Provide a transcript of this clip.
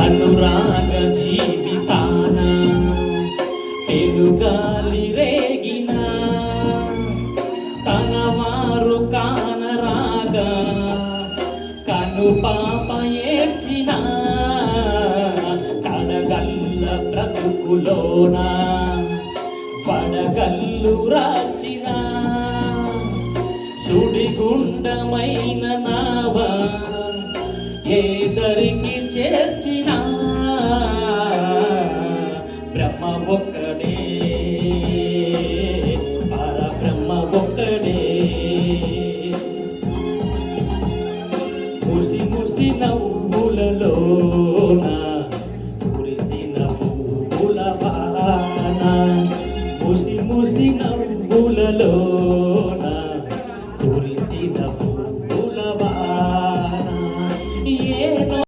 అనురాగ జీవితాన పెనుగాలి రేగిన తనవారు కానరాగా కను పాప ఏడ్చిన కడగల్ల బ్రతుకులోన పడగల్లు రాచిన సుడిగుండమైన నావా ఏ దరికి చేర్చిన బ్రహ్మ ఒక్కడే పరబ్రహ్మ ఒక్కడే ముసి ముసి నవ్వులలోన కురిసిన పువ్వుల వాన ముసి ముసి నవ్వులలో